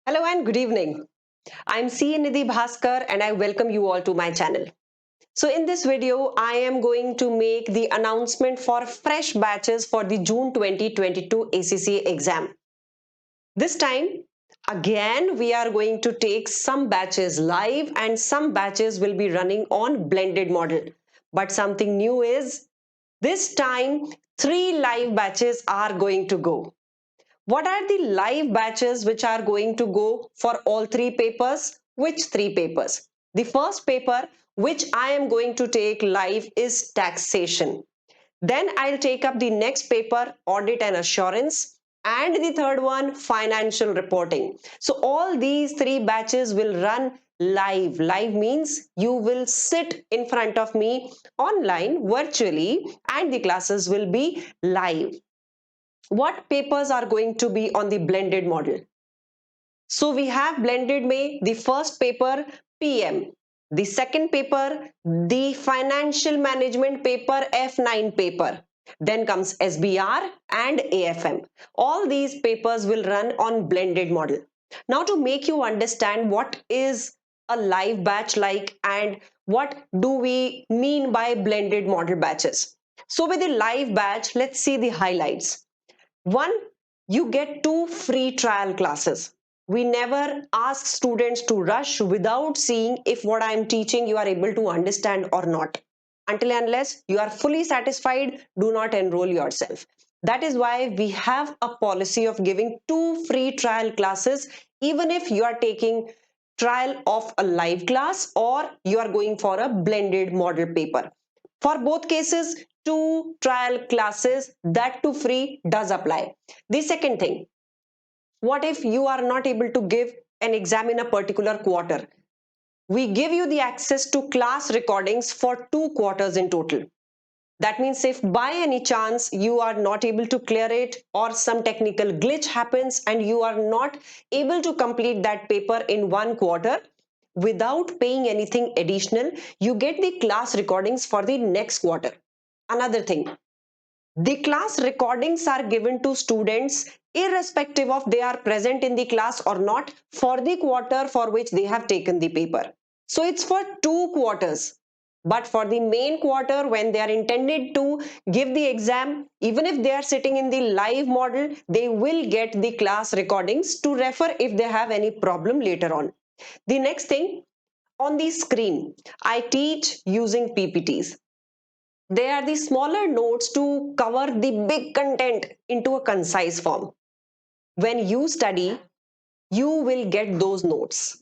Hello and good evening. I'm Nidhi Bhaskar and I welcome you all to my channel. So in this video, I am going to make the announcement for fresh batches for the June 2022 ACCA exam. This time, again, we are going to take some batches live and some batches will be running on blended model. But something new is, this time, 3 live batches are going to go. What are the live batches which are going to go for all 3 papers? Which 3 papers? The first paper which I am going to take live is taxation. Then I'll take up the next paper, audit and assurance. And the third one, financial reporting. So all these 3 batches will run live. Live means you will sit in front of me online virtually and the classes will be live. What papers are going to be on the blended model? So we have blended May, the first paper PM, the second paper, the financial management paper F9 paper. Then comes SBR and AFM. All these papers will run on blended model. Now to make you understand what is a live batch like and what do we mean by blended model batches. So with the live batch, let's see the highlights. One, you get 2 free trial classes. We never ask students to rush without seeing if what I am teaching you are able to understand or not. Until and unless you are fully satisfied, do not enroll yourself. That is why we have a policy of giving 2 free trial classes, even if you are taking trial of a live class or you are going for a blended model paper. For both cases, 2 trial classes, that too free, does apply. The second thing, what if you are not able to give an exam in a particular quarter? We give you the access to class recordings for 2 quarters in total. That means if by any chance you are not able to clear it or some technical glitch happens and you are not able to complete that paper in 1 quarter, without paying anything additional, you get the class recordings for the next quarter. Another thing, the class recordings are given to students irrespective of they are present in the class or not for the quarter for which they have taken the paper. So it's for 2 quarters. But for the main quarter, when they are intended to give the exam, even if they are sitting in the live model, they will get the class recordings to refer if they have any problem later on. The next thing, on the screen, I teach using PPTs. They are the smaller notes to cover the big content into a concise form. When you study, you will get those notes.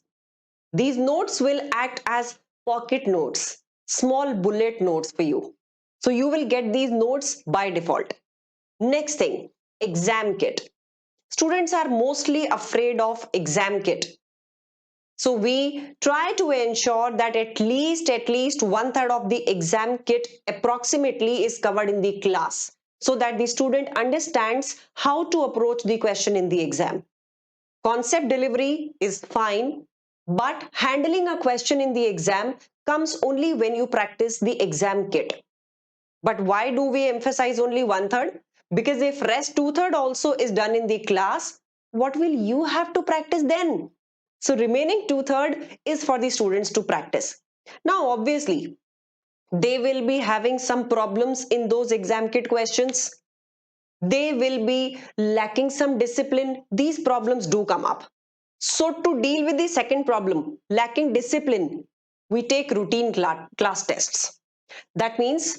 These notes will act as pocket notes, small bullet notes for you. So you will get these notes by default. Next thing, exam kit. Students are mostly afraid of exam kit. So we try to ensure that at least 1/3 of the exam kit approximately is covered in the class so that the student understands how to approach the question in the exam. Concept delivery is fine, but handling a question in the exam comes only when you practice the exam kit. But why do we emphasize only 1/3? Because if rest 2/3 also is done in the class, what will you have to practice then? So remaining 2/3 is for the students to practice. Now, obviously, they will be having some problems in those exam kit questions. They will be lacking some discipline. These problems do come up. So to deal with the second problem, lacking discipline, we take routine class tests. That means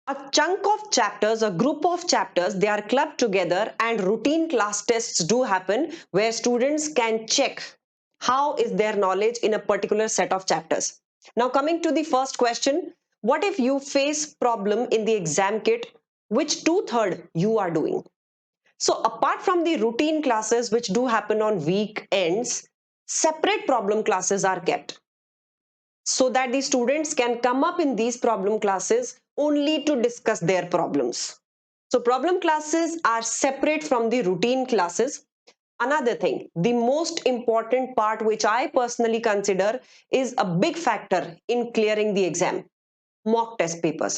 a chunk of chapters, a group of chapters, they are clubbed together and routine class tests do happen where students can check how is their knowledge in a particular set of chapters. Now coming to the first question, what if you face problem in the exam kit which 2/3 you are doing? So apart from the routine classes which do happen on weekends, separate problem classes are kept so that the students can come up in these problem classes only to discuss their problems. So problem classes are separate from the routine classes. Another thing, the most important part which I personally consider is a big factor in clearing the exam, mock test papers.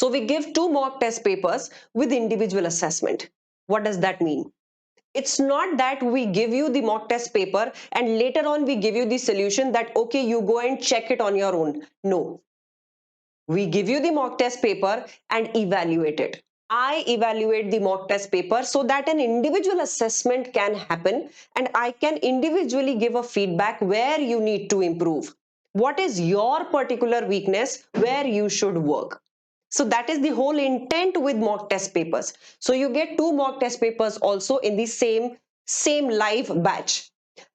So we give 2 mock test papers with individual assessment. What does that mean? It's not that we give you the mock test paper and later on we give you the solution that, okay, you go and check it on your own. No, we give you the mock test paper and evaluate it. I evaluate the mock test paper so that an individual assessment can happen and I can individually give a feedback where you need to improve. What is your particular weakness where you should work? So that is the whole intent with mock test papers. So you get 2 mock test papers also in the same live batch.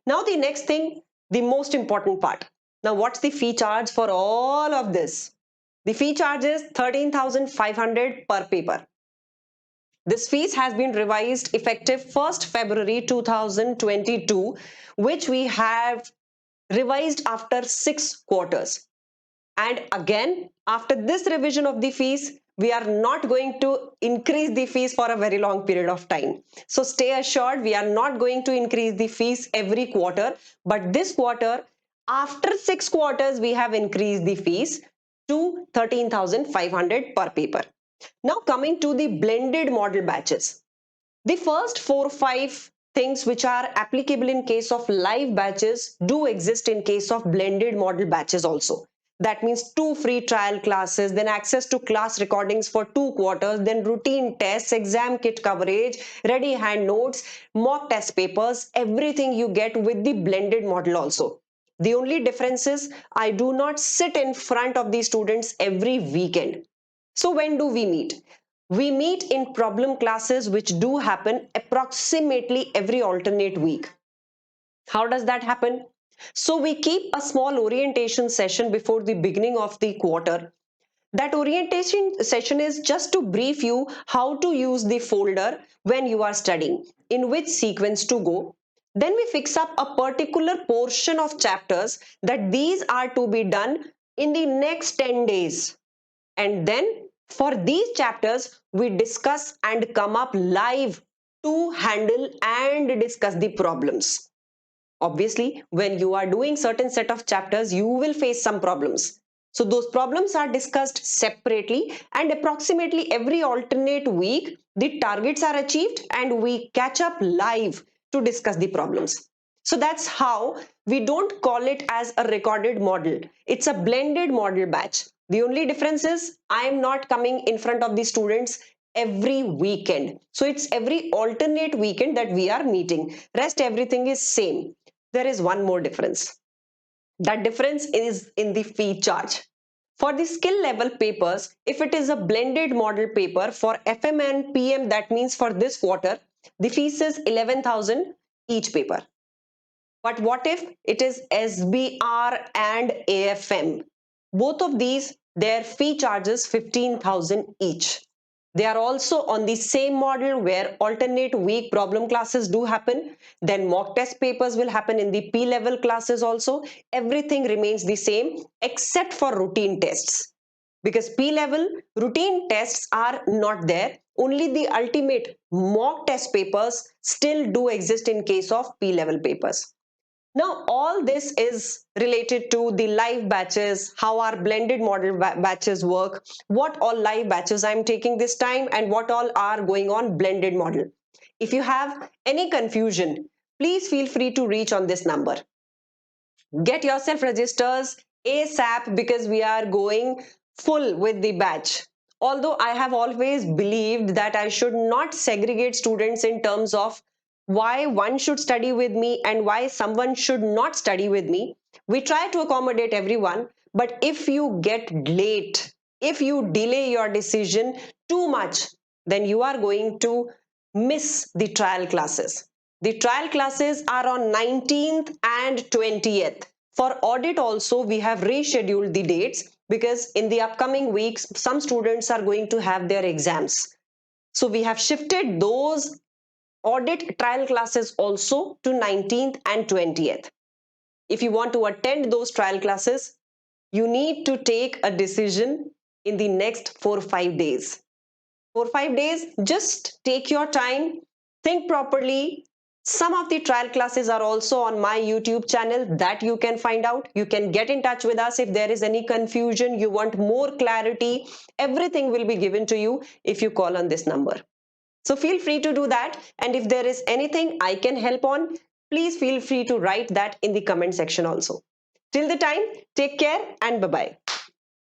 Now the next thing, the most important part. Now what's the fee charge for all of this? The fee charge is 13,500 per paper. This fees has been revised effective 1st February 2022, which we have revised after 6 quarters. And again, after this revision of the fees, we are not going to increase the fees for a very long period of time. So stay assured, we are not going to increase the fees every quarter, but this quarter, after 6 quarters, we have increased the fees to 13,500 per paper. Now coming to the blended model batches. The first 4 or 5 things which are applicable in case of live batches do exist in case of blended model batches also. That means 2 free trial classes, then access to class recordings for 2 quarters, then routine tests, exam kit coverage, ready hand notes, mock test papers, everything you get with the blended model also. The only difference is I do not sit in front of the students every weekend. So when do we meet? We meet in problem classes which do happen approximately every alternate week. How does that happen? So we keep a small orientation session before the beginning of the quarter. That orientation session is just to brief you how to use the folder when you are studying, in which sequence to go. Then we fix up a particular portion of chapters that these are to be done in the next 10 days. And then for these chapters, we discuss and come up live to handle and discuss the problems. Obviously, when you are doing certain set of chapters, you will face some problems. So those problems are discussed separately and approximately every alternate week, the targets are achieved and we catch up live to discuss the problems. So that's how we don't call it as a recorded model. It's a blended model batch. The only difference is I am not coming in front of the students every weekend. So it's every alternate weekend that we are meeting. Rest everything is same. There is one more difference. That difference is in the fee charge. For the skill level papers, if it is a blended model paper for FM and PM, that means for this quarter, the fees is 11,000 each paper. But what if it is SBR and AFM? Both of these, their fee charges 15,000 each. They are also on the same model where alternate week problem classes do happen. Then mock test papers will happen in the P level classes also. Everything remains the same except for routine tests. Because P level routine tests are not there. Only the ultimate mock test papers still do exist in case of P level papers. Now, all this is related to the live batches, how our blended model batches work, what all live batches I'm taking this time, and what all are going on blended model. If you have any confusion, please feel free to reach on this number. Get yourself registers ASAP because we are going full with the batch. Although I have always believed that I should not segregate students in terms of why one should study with me and why someone should not study with me. We try to accommodate everyone, but if you get late, if you delay your decision too much, then you are going to miss the trial classes. The trial classes are on 19th and 20th. For audit also, we have rescheduled the dates because in the upcoming weeks, some students are going to have their exams. So we have shifted those audit trial classes also to 19th and 20th. If you want to attend those trial classes, you need to take a decision in the next 4 or 5 days. 4 or 5 days, just take your time, think properly. Some of the trial classes are also on my YouTube channel that you can find out. You can get in touch with us if there is any confusion, you want more clarity. Everything will be given to you if you call on this number. So feel free to do that. And if there is anything I can help on, please feel free to write that in the comment section also. Till the time, take care and bye-bye.